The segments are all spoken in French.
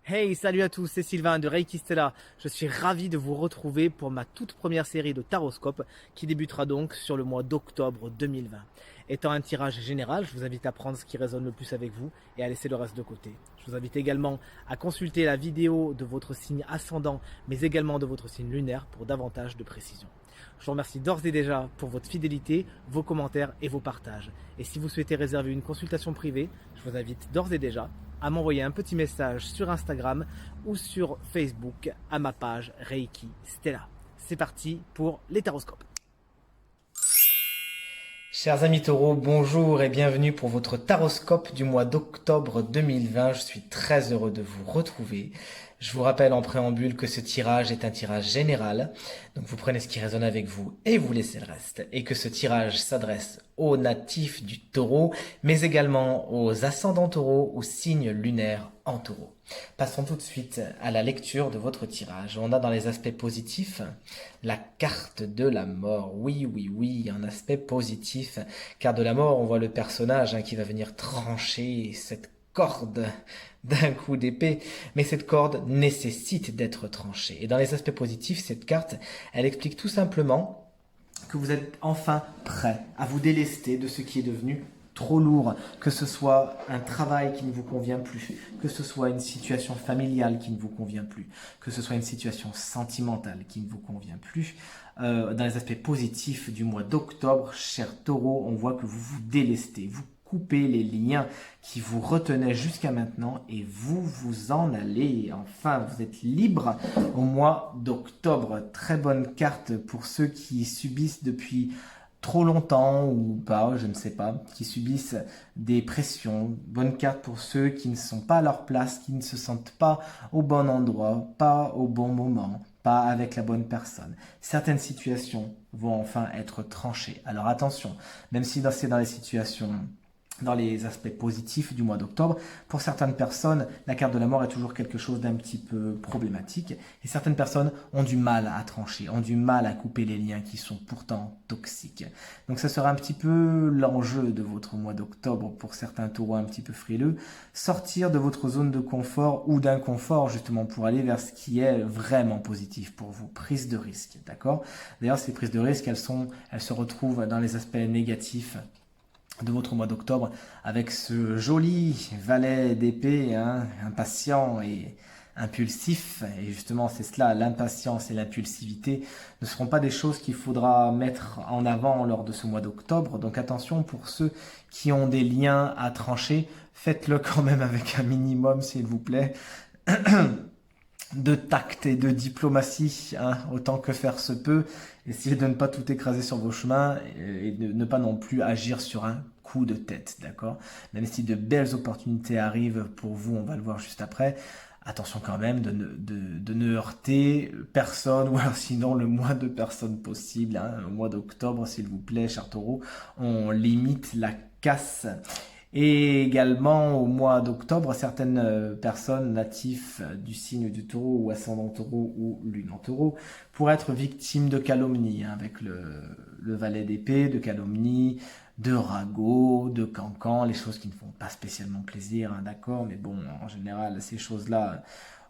Hey, salut à tous, c'est Sylvain de Reiki Stella. Je suis ravi de vous retrouver pour ma toute première série de Taroscope qui débutera donc sur le mois d'octobre 2020. Étant un tirage général, je vous invite à prendre ce qui résonne le plus avec vous et à laisser le reste de côté. Je vous invite également à consulter la vidéo de votre signe ascendant, mais également de votre signe lunaire pour davantage de précision. Je vous remercie d'ores et déjà pour votre fidélité, vos commentaires et vos partages. Et si vous souhaitez réserver une consultation privée, je vous invite d'ores et déjà à m'envoyer un petit message sur Instagram ou sur Facebook à ma page Reiki Stella. C'est parti pour les taroscopes. Chers amis taureaux, bonjour et bienvenue pour votre taroscope du mois d'octobre 2020. Je suis très heureux de vous retrouver. Je vous rappelle en préambule que ce tirage est un tirage général, donc vous prenez ce qui résonne avec vous et vous laissez le reste, et que ce tirage s'adresse aux natifs du taureau, mais également aux ascendants taureaux, aux signes lunaires en taureau. Passons tout de suite à la lecture de votre tirage. On a dans les aspects positifs la carte de la mort. Oui, oui, oui, un aspect positif. Carte de la mort, on voit le personnage qui va venir trancher cette corde d'un coup d'épée, mais cette corde nécessite d'être tranchée. Et dans les aspects positifs, cette carte, elle explique tout simplement que vous êtes enfin prêt à vous délester de ce qui est devenu trop lourd, que ce soit un travail qui ne vous convient plus, que ce soit une situation familiale qui ne vous convient plus, que ce soit une situation sentimentale qui ne vous convient plus. Dans les aspects positifs du mois d'octobre, cher taureau, on voit que vous vous délestez, vous coupez les liens qui vous retenaient jusqu'à maintenant et vous vous en allez. Enfin, vous êtes libre au mois d'octobre. Très bonne carte pour ceux qui subissent depuis trop longtemps ou pas, je ne sais pas, qui subissent des pressions. Bonne carte pour ceux qui ne sont pas à leur place, qui ne se sentent pas au bon endroit, pas au bon moment, pas avec la bonne personne. Certaines situations vont enfin être tranchées. Alors attention, même si c'est dans les situations, dans les aspects positifs du mois d'octobre, pour certaines personnes, la carte de la mort est toujours quelque chose d'un petit peu problématique et certaines personnes ont du mal à trancher, ont du mal à couper les liens qui sont pourtant toxiques. Donc ça sera un petit peu l'enjeu de votre mois d'octobre pour certains taureaux un petit peu frileux, sortir de votre zone de confort ou d'inconfort justement pour aller vers ce qui est vraiment positif pour vous, prise de risque, d'accord? D'ailleurs, ces prises de risque, elles se retrouvent dans les aspects négatifs de votre mois d'octobre avec ce joli valet d'épée, impatient et impulsif. Et justement, c'est cela, l'impatience et l'impulsivité ne seront pas des choses qu'il faudra mettre en avant lors de ce mois d'octobre. Donc attention pour ceux qui ont des liens à trancher, faites-le quand même avec un minimum, s'il vous plaît. De tact et de diplomatie, autant que faire se peut. Essayez de ne pas tout écraser sur vos chemins et de ne pas non plus agir sur un coup de tête, d'accord? Même si de belles opportunités arrivent pour vous, on va le voir juste après. Attention quand même de ne heurter personne, ou alors sinon le moins de personnes possible. Au mois d'octobre, s'il vous plaît, cher taureau, on limite la casse. Et également au mois d'octobre, certaines personnes natifs du signe du taureau ou ascendant taureau ou lune en taureau pourraient être victimes de calomnie, avec le valet d'épée, de calomnie, de ragots, de cancans, les choses qui ne font pas spécialement plaisir, d'accord, mais bon, en général, ces choses-là,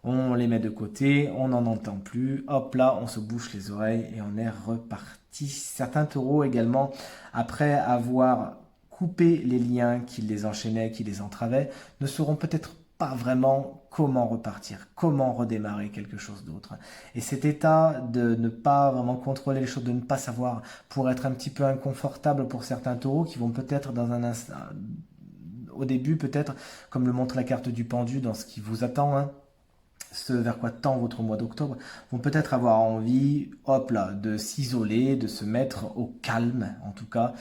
on les met de côté, on n'en entend plus, hop là, on se bouche les oreilles et on est reparti. Certains taureaux également, après avoir couper les liens qui les enchaînaient, qui les entravaient, ne sauront peut-être pas vraiment comment repartir, comment redémarrer quelque chose d'autre. Et cet état de ne pas vraiment contrôler les choses, de ne pas savoir, pour être un petit peu inconfortable pour certains taureaux qui vont peut-être dans un instant, au début peut-être, comme le montre la carte du pendu dans ce qui vous attend, ce vers quoi tend votre mois d'octobre, vont peut-être avoir envie, hop là, de s'isoler, de se mettre au calme, en tout cas.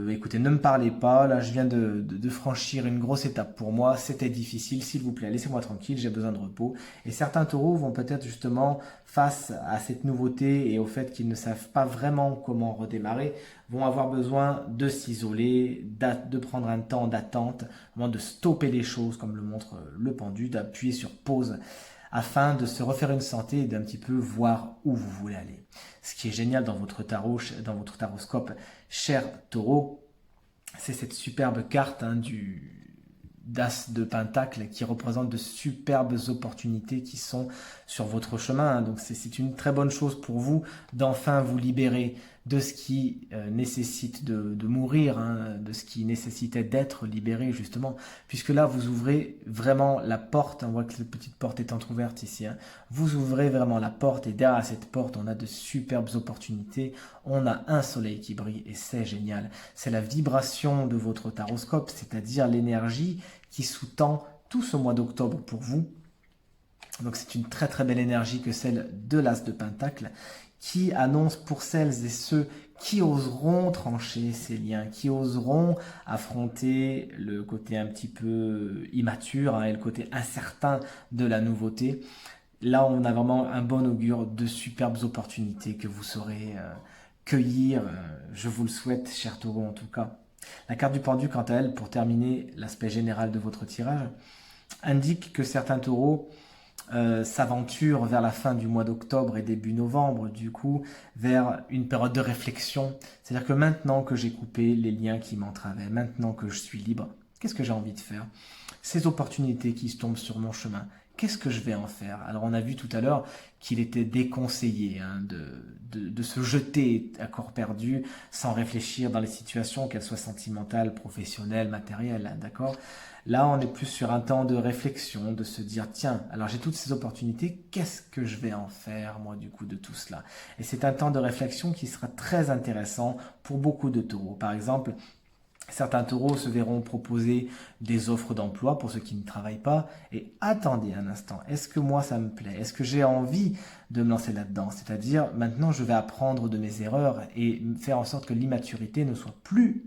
Écoutez, ne me parlez pas, là je viens de franchir une grosse étape pour moi, c'était difficile, s'il vous plaît, laissez-moi tranquille, j'ai besoin de repos. Et certains taureaux vont peut-être justement, face à cette nouveauté et au fait qu'ils ne savent pas vraiment comment redémarrer, vont avoir besoin de s'isoler, de prendre un temps d'attente, vraiment de stopper les choses, comme le montre le pendu, d'appuyer sur pause afin de se refaire une santé et d'un petit peu voir où vous voulez aller. Ce qui est génial dans votre tarot, dans votre taroscope, cher taureau, c'est cette superbe carte d'as de pentacle qui représente de superbes opportunités qui sont sur votre chemin. Donc c'est une très bonne chose pour vous d'enfin vous libérer de ce qui nécessite de mourir, hein, de ce qui nécessitait d'être libéré justement, puisque là vous ouvrez vraiment la porte, on voit que cette petite porte est entrouverte ici, hein. Vous ouvrez vraiment la porte et derrière cette porte on a de superbes opportunités, on a un soleil qui brille et c'est génial. C'est la vibration de votre taroscope, c'est-à-dire l'énergie qui sous-tend tout ce mois d'octobre pour vous. Donc c'est une très très belle énergie que celle de l'As de Pentacle qui annonce pour celles et ceux qui oseront trancher ces liens, qui oseront affronter le côté un petit peu immature, hein, et le côté incertain de la nouveauté. Là, on a vraiment un bon augure de superbes opportunités que vous saurez cueillir. Je vous le souhaite, cher taureau, en tout cas. La carte du pendu, quant à elle, pour terminer l'aspect général de votre tirage, indique que certains taureaux s'aventure vers la fin du mois d'octobre et début novembre, du coup, vers une période de réflexion. C'est-à-dire que maintenant que j'ai coupé les liens qui m'entravaient, maintenant que je suis libre, qu'est-ce que j'ai envie de faire? Ces opportunités qui se tombent sur mon chemin, qu'est-ce que je vais en faire? Alors on a vu tout à l'heure qu'il était déconseillé, hein, de se jeter à corps perdu sans réfléchir dans les situations, qu'elles soient sentimentales, professionnelles, matérielles, hein, d'accord? Là, on est plus sur un temps de réflexion, de se dire, tiens, alors j'ai toutes ces opportunités, qu'est-ce que je vais en faire, moi, du coup, de tout cela? Et c'est un temps de réflexion qui sera très intéressant pour beaucoup de taureaux. Par exemple, certains taureaux se verront proposer des offres d'emploi pour ceux qui ne travaillent pas. Et attendez un instant, est-ce que moi ça me plaît? Est-ce que j'ai envie de me lancer là-dedans? C'est-à-dire, maintenant je vais apprendre de mes erreurs et faire en sorte que l'immaturité ne soit plus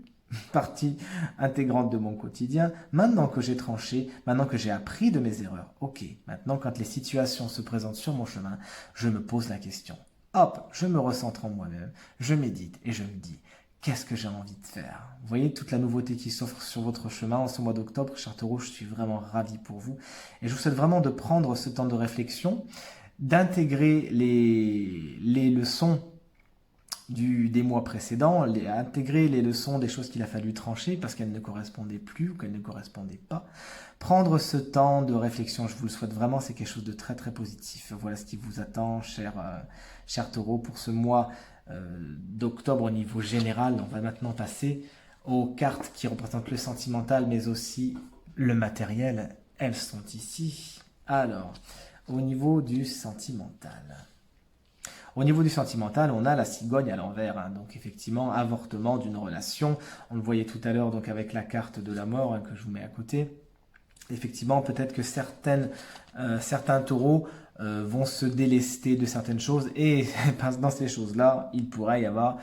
partie intégrante de mon quotidien. Maintenant que j'ai tranché, maintenant que j'ai appris de mes erreurs, ok, maintenant quand les situations se présentent sur mon chemin, je me pose la question. Hop, je me recentre en moi-même, je médite et je me dis, qu'est-ce que j'ai envie de faire? Vous voyez toute la nouveauté qui s'offre sur votre chemin en ce mois d'octobre, cher taureau, je suis vraiment ravi pour vous. Et je vous souhaite vraiment de prendre ce temps de réflexion, d'intégrer les leçons des mois précédents, intégrer les leçons des choses qu'il a fallu trancher parce qu'elles ne correspondaient plus ou qu'elles ne correspondaient pas. Prendre ce temps de réflexion, je vous le souhaite vraiment, c'est quelque chose de très très positif. Voilà ce qui vous attend, cher taureau, pour ce mois d'octobre au niveau général. On va maintenant passer aux cartes qui représentent le sentimental mais aussi le matériel. Elles sont ici. Alors, au niveau du sentimental. Au niveau du sentimental, on a la cigogne à l'envers, hein, donc effectivement, avortement d'une relation. On le voyait tout à l'heure donc avec la carte de la mort, hein, que je vous mets à côté. Effectivement, peut-être que certains taureaux vont se délester de certaines choses et dans ces choses-là, il pourrait y avoir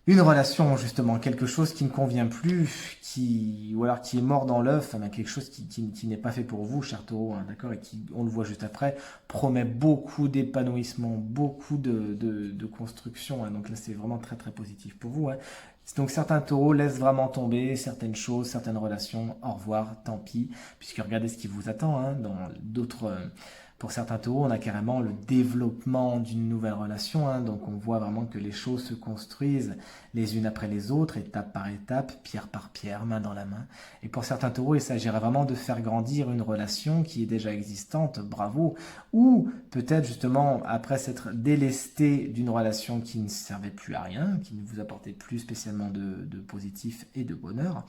une relation, justement, quelque chose qui ne convient plus, ou alors qui est mort dans l'œuf, hein, quelque chose qui n'est pas fait pour vous, cher taureau, hein, d'accord, et qui, on le voit juste après, promet beaucoup d'épanouissement, beaucoup de construction, hein, donc là c'est vraiment très très positif pour vous, hein. Donc certains taureaux laissent vraiment tomber certaines choses, certaines relations, au revoir, tant pis, puisque regardez ce qui vous attend, hein, dans d'autres... Pour certains taureaux, on a carrément le développement d'une nouvelle relation, hein, donc on voit vraiment que les choses se construisent les unes après les autres, étape par étape, pierre par pierre, main dans la main. Et pour certains taureaux, il s'agirait vraiment de faire grandir une relation qui est déjà existante, bravo, ou peut-être justement après s'être délesté d'une relation qui ne servait plus à rien, qui ne vous apportait plus spécialement de positif et de bonheur,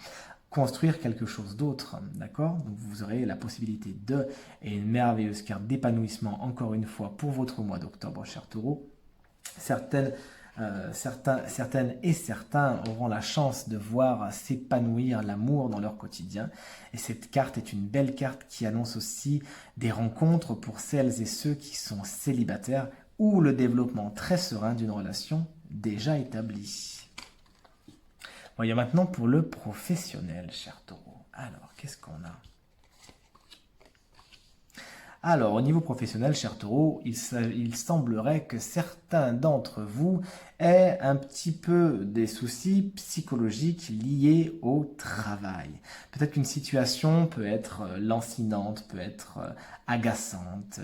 construire quelque chose d'autre, d'accord? Donc vous aurez la possibilité et une merveilleuse carte d'épanouissement, encore une fois, pour votre mois d'octobre, cher taureau. Certaines et certains auront la chance de voir s'épanouir l'amour dans leur quotidien. Et cette carte est une belle carte qui annonce aussi des rencontres pour celles et ceux qui sont célibataires ou le développement très serein d'une relation déjà établie. Voyons maintenant pour le professionnel, cher taureau. Alors, qu'est-ce qu'on a? Alors, au niveau professionnel, cher Taureau, il semblerait que certains d'entre vous aient un petit peu des soucis psychologiques liés au travail. Peut-être qu'une situation peut être lancinante, peut être agaçante,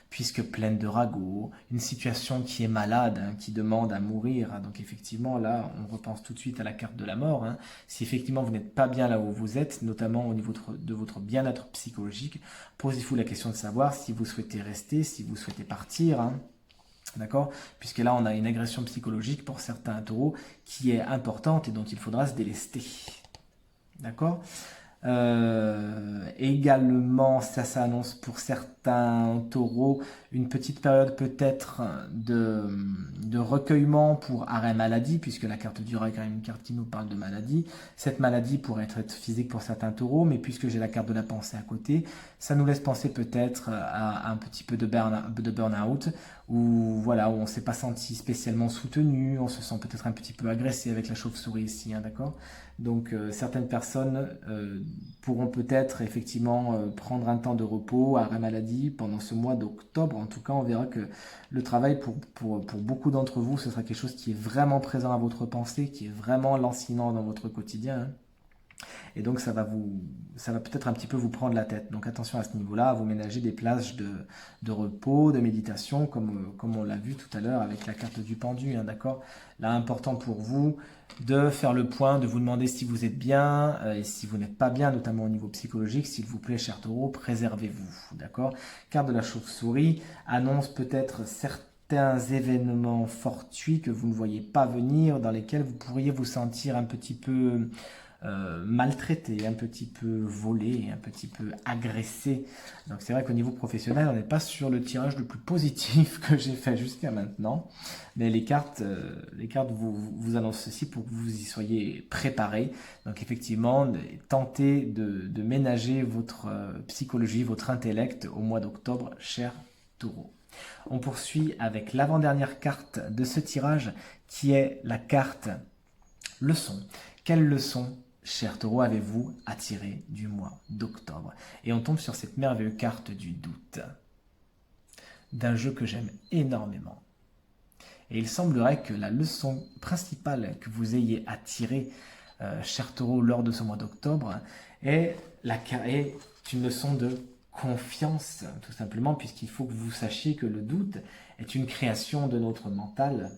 puisque pleine de ragots, une situation qui est malade, hein, qui demande à mourir. Hein. Donc effectivement, là, on repense tout de suite à la carte de la mort. Hein. Si effectivement vous n'êtes pas bien là où vous êtes, notamment au niveau de votre bien-être psychologique, posez-vous la question de savoir si vous souhaitez rester, si vous souhaitez partir. Hein. D'accord? Puisque là, on a une agression psychologique pour certains taureaux qui est importante et dont il faudra se délester. D'accord? Également, ça s'annonce pour certains taureaux une petite période peut-être de recueillement pour arrêt maladie, puisque la carte du rat est quand même une carte qui nous parle de maladie. Cette maladie pourrait être physique pour certains taureaux, mais puisque j'ai la carte de la pensée à côté, ça nous laisse penser peut-être à un petit peu de burn-out, où voilà, où on ne s'est pas senti spécialement soutenu, on se sent peut-être un petit peu agressé avec la chauve-souris ici, hein, d'accord? Donc certaines personnes pourront peut-être effectivement prendre un temps de repos, arrêt maladie pendant ce mois d'octobre. En tout cas, on verra que le travail pour beaucoup d'entre vous, ce sera quelque chose qui est vraiment présent à votre pensée, qui est vraiment lancinant dans votre quotidien. Hein. Et donc ça va peut-être un petit peu vous prendre la tête. Donc attention à ce niveau-là, à vous ménager des plages de repos, de méditation, comme on l'a vu tout à l'heure avec la carte du pendu, hein, d'accord? Là, important pour vous de faire le point, de vous demander si vous êtes bien et si vous n'êtes pas bien, notamment au niveau psychologique, s'il vous plaît, cher taureau, préservez-vous, d'accord? Carte de la chauve-souris annonce peut-être certains événements fortuits que vous ne voyez pas venir, dans lesquels vous pourriez vous sentir un petit peu maltraité, un petit peu volé, un petit peu agressé. Donc c'est vrai qu'au niveau professionnel, on n'est pas sur le tirage le plus positif que j'ai fait jusqu'à maintenant. Mais les cartes vous annoncent ceci pour que vous y soyez préparés. Donc effectivement, tentez de ménager votre psychologie, votre intellect au mois d'octobre, cher Taureau. On poursuit avec l'avant-dernière carte de ce tirage qui est la carte leçon. Quelle leçon, cher Taureau, avez-vous à tirer du mois d'octobre? Et on tombe sur cette merveilleuse carte du doute, d'un jeu que j'aime énormément. Et il semblerait que la leçon principale que vous ayez à tirer, cher Taureau, lors de ce mois d'octobre, est une leçon de confiance, tout simplement, puisqu'il faut que vous sachiez que le doute est une création de notre mental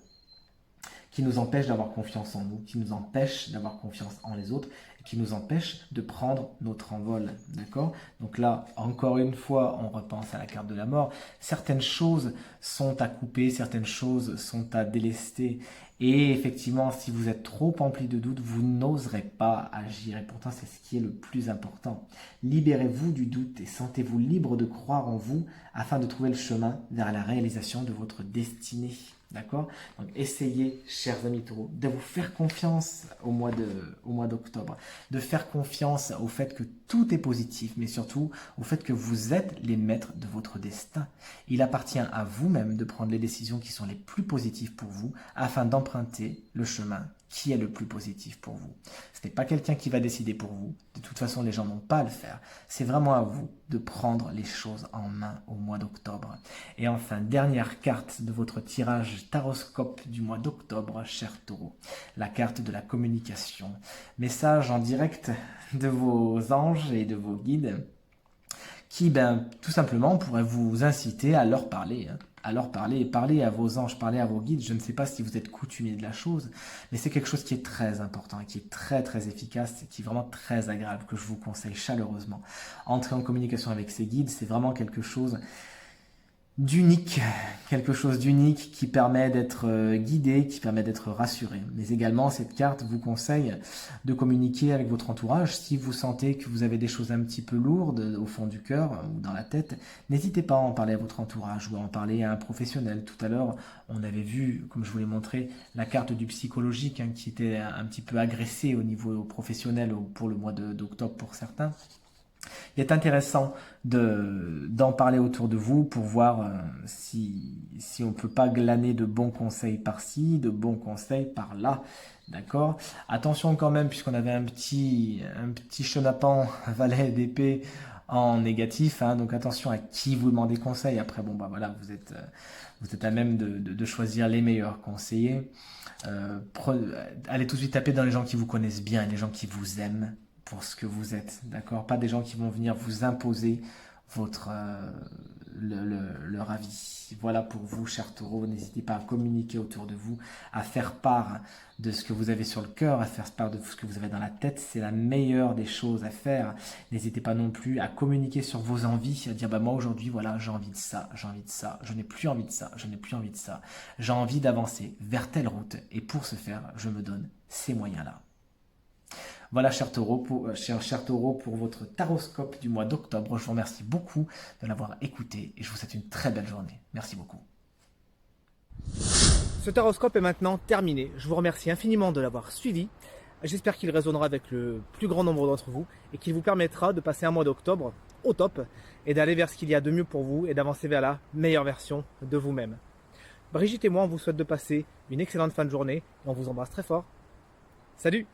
qui nous empêche d'avoir confiance en nous, qui nous empêche d'avoir confiance en les autres, et qui nous empêche de prendre notre envol. D'accord? Donc là, encore une fois, on repense à la carte de la mort. Certaines choses sont à couper, certaines choses sont à délester. Et effectivement, si vous êtes trop empli de doutes, vous n'oserez pas agir. Et pourtant, c'est ce qui est le plus important. Libérez-vous du doute et sentez-vous libre de croire en vous afin de trouver le chemin vers la réalisation de votre destinée. D'accord? Donc essayez, chers amis taureaux, de vous faire confiance au mois d'octobre, de faire confiance au fait que tout est positif, mais surtout au fait que vous êtes les maîtres de votre destin. Il appartient à vous-même de prendre les décisions qui sont les plus positives pour vous afin d'emprunter le chemin qui est le plus positif pour vous. Ce n'est pas quelqu'un qui va décider pour vous. De toute façon, les gens n'ont pas à le faire. C'est vraiment à vous de prendre les choses en main au mois d'octobre. Et enfin, dernière carte de votre tirage taroscope du mois d'octobre, cher Taureau. La carte de la communication. Message en direct de vos anges et de vos guides qui, tout simplement, pourraient vous inciter à leur parler. Alors parlez à vos anges, parlez à vos guides. Je ne sais pas si vous êtes coutumier de la chose, mais c'est quelque chose qui est très important et qui est très très efficace et qui est vraiment très agréable, que je vous conseille chaleureusement. Entrer en communication avec ces guides, c'est vraiment quelque chose d'unique, qui permet d'être guidé, qui permet d'être rassuré. Mais également, cette carte vous conseille de communiquer avec votre entourage. Si vous sentez que vous avez des choses un petit peu lourdes au fond du cœur ou dans la tête, n'hésitez pas à en parler à votre entourage ou à en parler à un professionnel. Tout à l'heure, on avait vu, comme je vous l'ai montré, la carte du psychologique qui était un petit peu agressée au niveau professionnel pour le mois d'octobre pour certains. Il est intéressant d'en parler autour de vous pour voir si on ne peut pas glaner de bons conseils par-ci, de bons conseils par-là. D'accord? Attention quand même, puisqu'on avait un petit chenapan, valet d'épée, en négatif, hein, donc attention à qui vous demandez conseil. Après, bon, bah voilà, vous êtes à même de choisir les meilleurs conseillers. Allez tout de suite taper dans les gens qui vous connaissent bien, les gens qui vous aiment pour ce que vous êtes, d'accord? Pas des gens qui vont venir vous imposer votre, leur avis. Voilà pour vous, chers taureaux. N'hésitez pas à communiquer autour de vous, à faire part de ce que vous avez sur le cœur, à faire part de ce que vous avez dans la tête. C'est la meilleure des choses à faire. N'hésitez pas non plus à communiquer sur vos envies, à dire bah moi aujourd'hui voilà j'ai envie de ça, j'ai envie de ça, je n'ai plus envie de ça, je n'ai plus envie de ça. J'ai envie d'avancer vers telle route et pour ce faire je me donne ces moyens-là. Voilà, chers taureaux, pour votre taroscope du mois d'octobre. Je vous remercie beaucoup de l'avoir écouté et je vous souhaite une très belle journée. Merci beaucoup. Ce taroscope est maintenant terminé. Je vous remercie infiniment de l'avoir suivi. J'espère qu'il résonnera avec le plus grand nombre d'entre vous et qu'il vous permettra de passer un mois d'octobre au top et d'aller vers ce qu'il y a de mieux pour vous et d'avancer vers la meilleure version de vous-même. Brigitte et moi, on vous souhaite de passer une excellente fin de journée et on vous embrasse très fort. Salut!